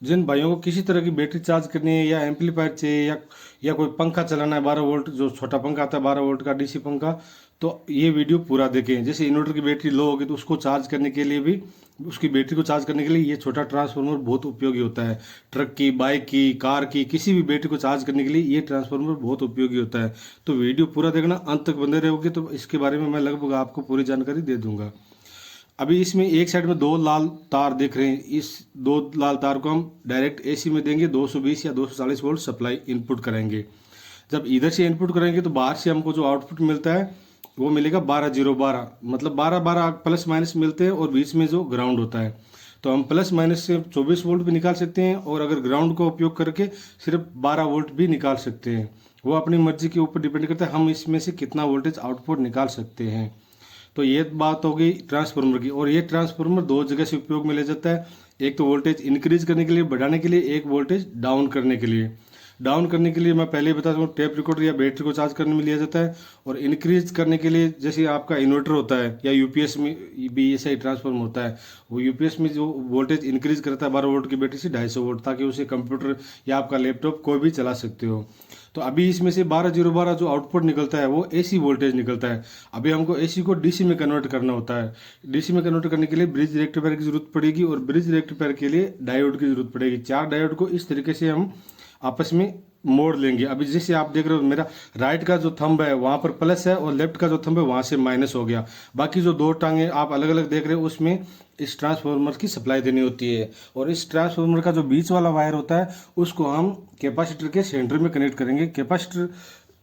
जिन भाइयों को किसी तरह की बैटरी चार्ज करनी है या एम्पलीफायर चाहिए या कोई पंखा चलाना है 12 वोल्ट, जो छोटा पंखा आता है 12 वोल्ट का डीसी पंखा, तो ये वीडियो पूरा देखें। जैसे इन्वर्टर की बैटरी लो होगी तो उसको चार्ज करने के लिए भी, उसकी बैटरी को चार्ज करने के लिए ये छोटा ट्रांसफार्मर बहुत उपयोगी होता है। ट्रक की, बाइक की, कार की, किसी भी बैटरी को चार्ज करने के लिए ये ट्रांसफार्मर बहुत उपयोगी होता है। तो वीडियो पूरा देखना, अंत तक बंदे रहोगे तो इसके बारे में मैं लगभग आपको पूरी जानकारी दे दूंगा। अभी इसमें एक साइड में दो लाल तार दिख रहे हैं, इस दो लाल तार को हम डायरेक्ट एसी में देंगे, 220 या 240 वोल्ट सप्लाई इनपुट करेंगे। जब इधर से इनपुट करेंगे तो बाहर से हमको जो आउटपुट मिलता है वो मिलेगा 12 0 12, मतलब 12 12 प्लस माइनस मिलते हैं, और बीच में जो ग्राउंड होता है। तो हम प्लस माइनस से 24 वोल्ट भी निकाल सकते हैं, और अगर ग्राउंड का उपयोग करके सिर्फ 12 वोल्ट भी निकाल सकते हैं। वो अपनी मर्जी के ऊपर डिपेंड करता है हम इसमें से कितना वोल्टेज आउटपुट निकाल सकते हैं। तो ये बात हो गई ट्रांसफार्मर की। और ये ट्रांसफार्मर दो जगह से उपयोग में ले जाता है, एक तो वोल्टेज इंक्रीज करने के लिए, बढ़ाने के लिए, एक वोल्टेज डाउन करने के लिए। डाउन करने के लिए मैं पहले ही बता दूँ, टेप रिकॉर्डर या बैटरी को चार्ज करने में लिया जाता है। और इंक्रीज करने के लिए जैसे आपका इन्वर्टर होता है या यूपीएस में भी ऐसा ही ट्रांसफार्मर होता है, वो यूपीएस में जो वोल्टेज इंक्रीज करता है 12 वोल्ट की बैटरी से 250 वोल्ट, ताकि उसे कंप्यूटर या आपका लैपटॉप कोई भी चला सकते हो। तो अभी इसमें से 12 0 12 जो आउटपुट निकलता है वो एसी वोल्टेज निकलता है। अभी हमको एसी को डीसी में कन्वर्ट करना होता है। डीसी में कन्वर्ट करने के लिए ब्रिज रेक्टिफायर की जरूरत पड़ेगी, और ब्रिज रेक्टिफायर के लिए डायोड की जरूरत पड़ेगी। 4 डायोड को इस तरीके से हम आपस में मोड़ लेंगे। अभी जैसे आप देख रहे हो, मेरा राइट का जो थंब है वहां पर प्लस है, और लेफ्ट का जो थंब है वहां से माइनस हो गया। बाकी जो दो टांगे आप अलग अलग देख रहे हो उसमें इस ट्रांसफार्मर की सप्लाई देनी होती है। और इस ट्रांसफार्मर का जो बीच वाला वायर होता है उसको हम कैपेसिटर के सेंटर में कनेक्ट करेंगे। कैपेसिटर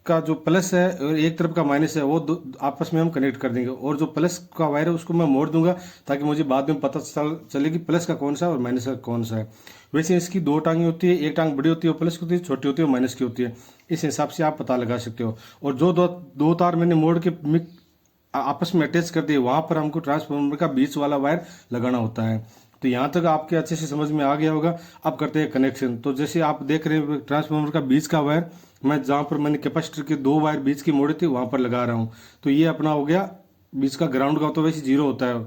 का जो प्लस है और एक तरफ का माइनस है वो आपस में हम कनेक्ट कर देंगे, और जो प्लस का वायर है उसको मैं मोड़ दूंगा, ताकि मुझे बाद में पता चले कि प्लस का कौन सा है और माइनस का कौन सा है। वैसे इसकी दो टांगे होती है, एक टांग बड़ी होती है वो प्लस की होती है, छोटी होती है वो माइनस की होती है। इस हिसाब से आप पता लगा सकते हो। और जो दो तार मैंने मोड़ के आपस में अटैच कर दिए, वहां पर हमको ट्रांसफार्मर का बीच वाला वायर लगाना होता है। तो यहाँ तक आपके अच्छे से समझ में आ गया होगा। अब करते हैं कनेक्शन। तो जैसे आप देख रहे हैं ट्रांसफार्मर का बीच का वायर मैं जहाँ पर मैंने कैपेसिटर के दो वायर बीच की मोड़े थे वहाँ पर लगा रहा हूँ। तो ये अपना हो गया बीच का। ग्राउंड का तो वैसे 0 होता है,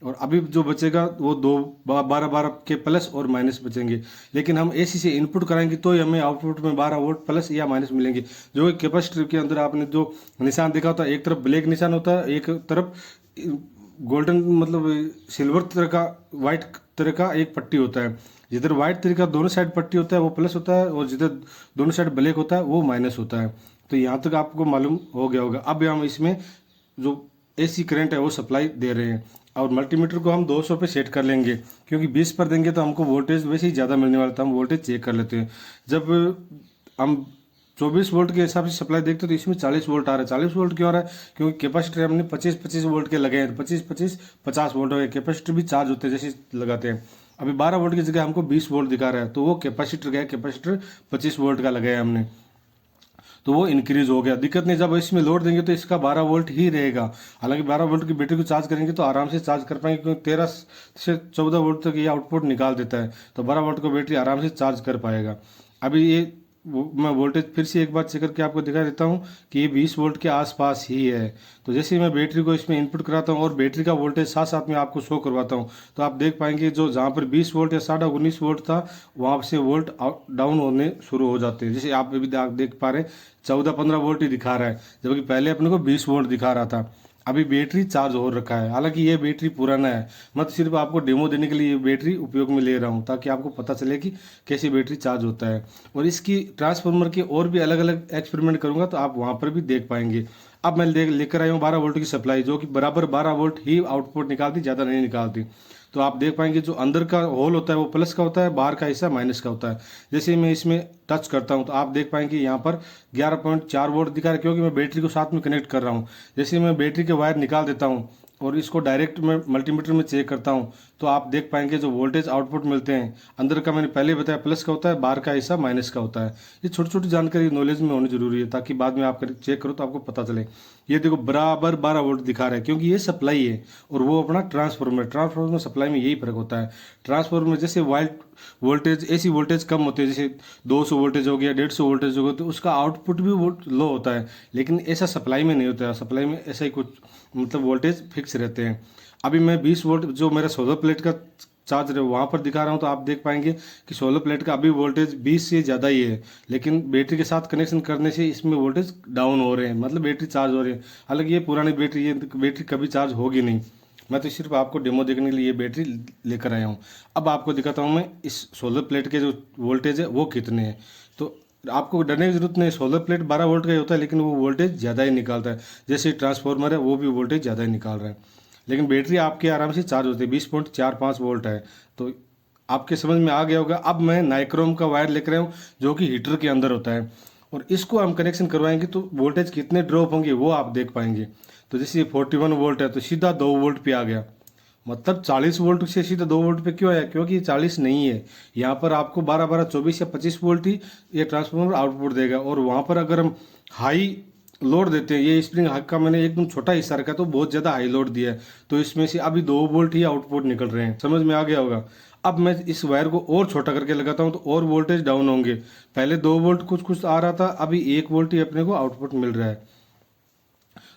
और अभी जो बचेगा वो दो 12 12 के प्लस और माइनस बचेंगे। लेकिन हम एसी से इनपुट कराएंगे तो ही हमें आउटपुट में 12 वोल्ट प्लस या माइनस मिलेंगे। जो कैपेसिटर के अंदर आपने जो निशान देखा होता है, एक तरफ ब्लैक निशान होता है, एक तरफ गोल्डन मतलब सिल्वर तरह का, व्हाइट तरह का एक पट्टी होता है। जिधर व्हाइट तरह का दोनों साइड पट्टी होता है वो प्लस होता है, और जिधर दोनों साइड ब्लैक होता है वो माइनस होता है। तो यहाँ तक आपको मालूम हो गया होगा। अब हम इसमें जो एसी करंट है वो सप्लाई दे रहे हैं, और मल्टीमीटर को हम 200 पे सेट कर लेंगे, क्योंकि 20 पर देंगे तो हमको वोल्टेज वैसे ही ज़्यादा मिलने वाला था। हम वोल्टेज चेक कर लेते हैं। जब हम 24 वोल्ट के हिसाब से सप्लाई देखते हैं तो इसमें 40 वोल्ट आ रहा है। 40 वोल्ट क्यों आ रहा है? क्योंकि कैपेसिटर हमने 25 वोल्ट के लगे हैं, 25 50 वोल्ट हो गए। कैपेसिटर भी चार्ज होते हैं जैसे लगाते हैं। अभी 12 वोल्ट की जगह हमको 20 वोल्ट दिखा रहा है, तो वो कैपेसिटर गया, कैपेसिटर 25 वोल्ट का लगाया हमने, तो वो इंक्रीज हो गया। दिक्कत नहीं, जब इसमें लोड देंगे तो इसका 12 वोल्ट ही रहेगा। हालांकि 12 वोल्ट की बैटरी को चार्ज करेंगे तो आराम से चार्ज कर पाएंगे, क्योंकि 13 से 14 वोल्ट तक ये आउटपुट निकाल देता है। तो 12 वोल्ट को बैटरी आराम से चार्ज कर पाएगा। अभी ये मैं वोल्टेज फिर से एक बार चेक करके आपको दिखा देता हूँ कि ये 20 वोल्ट के आसपास ही है। तो जैसे ही मैं बैटरी को इसमें इनपुट कराता हूँ और बैटरी का वोल्टेज साथ साथ में आपको शो करवाता हूँ, तो आप देख पाएंगे जो जहाँ पर 20 वोल्ट या 19.5 वोल्ट था वहाँ से वोल्ट डाउन होने शुरू हो जाते हैं। जैसे आप अभी देख पा रहे हैं 14 15 वोल्ट ही दिखा रहा है, जबकि पहले अपने को 20 वोल्ट दिखा रहा था। अभी बैटरी चार्ज हो रखा है। हालांकि ये बैटरी पुराना है, मैं सिर्फ आपको डेमो देने के लिए ये बैटरी उपयोग में ले रहा हूँ, ताकि आपको पता चले कि कैसे बैटरी चार्ज होता है। और इसकी ट्रांसफार्मर के और भी अलग अलग एक्सपेरिमेंट करूंगा तो आप वहाँ पर भी देख पाएंगे। अब मैं लेकर आया हूँ 12 वोल्ट की सप्लाई, जो कि बराबर 12 वोल्ट ही आउटपुट निकालती, ज़्यादा नहीं निकालती। तो आप देख पाएंगे जो अंदर का होल होता है वो प्लस का होता है, बाहर का हिस्सा माइनस का होता है। जैसे मैं इसमें टच करता हूं तो आप देख पाएंगे यहाँ पर 11.4 वोल्ट दिखा रहा है, क्योंकि मैं बैटरी को साथ में कनेक्ट कर रहा हूँ। जैसे मैं बैटरी के वायर निकाल देता हूँ और इसको डायरेक्ट मैं मल्टीमीटर में चेक करता हूँ, तो आप देख पाएंगे जो वोल्टेज आउटपुट मिलते हैं, अंदर का मैंने पहले बताया प्लस का होता है, बाहर का हिस्सा माइनस का होता है। ये छोटी छोटी जानकारी नॉलेज में होनी जरूरी है, ताकि बाद में आप चेक करो तो आपको पता चले। ये देखो बराबर 12 वोल्ट दिखा रहा है, क्योंकि ये सप्लाई है और वो अपना ट्रांसफार्मर में सप्लाई में यही फर्क होता है। ट्रांसफार्मर में जैसे वाइट वोल्टेज, एसी वोल्टेज कम होते हैं, जैसे 200 वोल्टेज हो गया, 150 वोल्टेज हो गया, तो उसका आउटपुट भी लो होता है। लेकिन ऐसा सप्लाई में नहीं होता है। सप्लाई में ऐसा ही कुछ मतलब वोल्टेज फिक्स रहते हैं। अभी मैं 20 वोल्ट जो मेरा 14 प्लेट का चार्ज रहे वहाँ पर दिखा रहा हूँ तो आप देख पाएंगे कि सोलर प्लेट का अभी वोल्टेज 20 से ज़्यादा ही है, लेकिन बैटरी के साथ कनेक्शन करने से इसमें वोल्टेज डाउन हो रहे हैं, मतलब बैटरी चार्ज हो रही है। हालांकि ये पुरानी बैटरी, ये बैटरी कभी चार्ज होगी नहीं। मैं तो सिर्फ आपको डेमो देखने के लिए ये बैटरी लेकर आया हूँ। अब आपको दिखाता हूँ मैं इस सोलर प्लेट के जो वोल्टेज है वो कितने हैं। तो आपको डरने की जरूरत नहीं, सोलर प्लेट 12 वोल्ट का ही होता है, लेकिन वो वोल्टेज ज़्यादा ही निकालता है। जैसे ट्रांसफार्मर है वो भी वोल्टेज ज़्यादा ही निकाल रहा है, लेकिन बैटरी आपके आराम से चार्ज होती है। 20.45 वोल्ट है। तो आपके समझ में आ गया होगा। अब मैं नाइक्रोम का वायर लेकर आया हूँ जो कि हीटर के अंदर होता है, और इसको हम कनेक्शन करवाएंगे तो वोल्टेज कितने ड्रॉप होंगे वो आप देख पाएंगे। तो जैसे ये 41 वोल्ट है तो सीधा 2 वोल्ट पे आ गया, मतलब 40 वोल्ट से सीधा 2 वोल्ट पे क्यों आया, क्योंकि ये 40 नहीं है। यहाँ पर आपको 12 24 या 25 वोल्ट ही ये ट्रांसफार्मर आउटपुट देगा। और वहाँ पर अगर हम हाई लोड देते हैं, ये स्प्रिंग हक का मैंने एकदम छोटा हिस्सा रखा तो बहुत ज़्यादा हाई लोड दिया है, तो इसमें से अभी 2 वोल्ट ही आउटपुट निकल रहे हैं। समझ में आ गया होगा। अब मैं इस वायर को और छोटा करके लगाता हूँ तो और वोल्टेज डाउन होंगे। पहले 2 वोल्ट कुछ कुछ आ रहा था, अभी 1 वोल्ट ही अपने को आउटपुट मिल रहा है।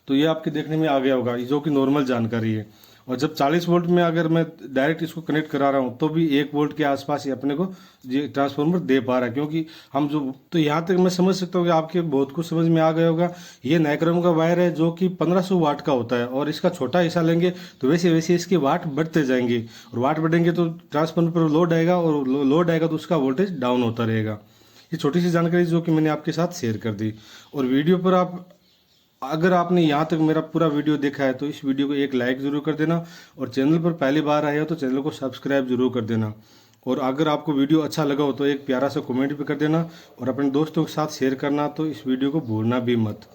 तो ये आपके देखने में आ गया होगा, जो कि नॉर्मल जानकारी है। और जब 40 वोल्ट में अगर मैं डायरेक्ट इसको कनेक्ट करा रहा हूँ तो भी 1 वोल्ट के आसपास ही अपने को ये ट्रांसफार्मर दे पा रहा है, क्योंकि हम जो, तो यहाँ तक मैं समझ सकता हूँ कि आपके बहुत कुछ समझ में आ गया होगा। ये नाइक्रोम का वायर है जो कि 1500 वाट का होता है, और इसका छोटा हिस्सा लेंगे तो वैसे वैसे इसके वाट बढ़ते जाएंगे, और वाट बढ़ेंगे तो ट्रांसफार्मर पर लोड आएगा, और लोड आएगा तो उसका वोल्टेज डाउन होता रहेगा। ये छोटी सी जानकारी जो कि मैंने आपके साथ शेयर कर दी। और वीडियो पर आप, अगर आपने यहाँ तक मेरा पूरा वीडियो देखा है तो इस वीडियो को एक लाइक ज़रूर कर देना, और चैनल पर पहली बार आए हो तो चैनल को सब्सक्राइब जरूर कर देना। और अगर आपको वीडियो अच्छा लगा हो तो एक प्यारा सा कमेंट भी कर देना, और अपने दोस्तों के साथ शेयर करना, तो इस वीडियो को भूलना भी मत।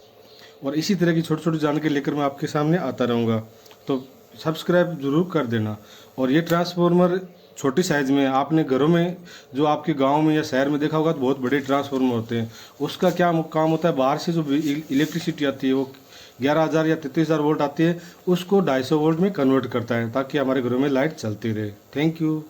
और इसी तरह की छोटी छोटी जानकारी लेकर मैं आपके सामने आता रहूँगा, तो सब्सक्राइब जरूर कर देना। और ये ट्रांसफार्मर छोटी साइज़ में, आपने घरों में जो आपके गांव में या शहर में देखा होगा तो बहुत बड़े ट्रांसफार्मर होते हैं। उसका क्या काम होता है, बाहर से जो इलेक्ट्रिसिटी आती है वो 11,000 या 33,000 वोल्ट आती है, उसको 250 वोल्ट में कन्वर्ट करता है ताकि हमारे घरों में लाइट चलती रहे। Thank you.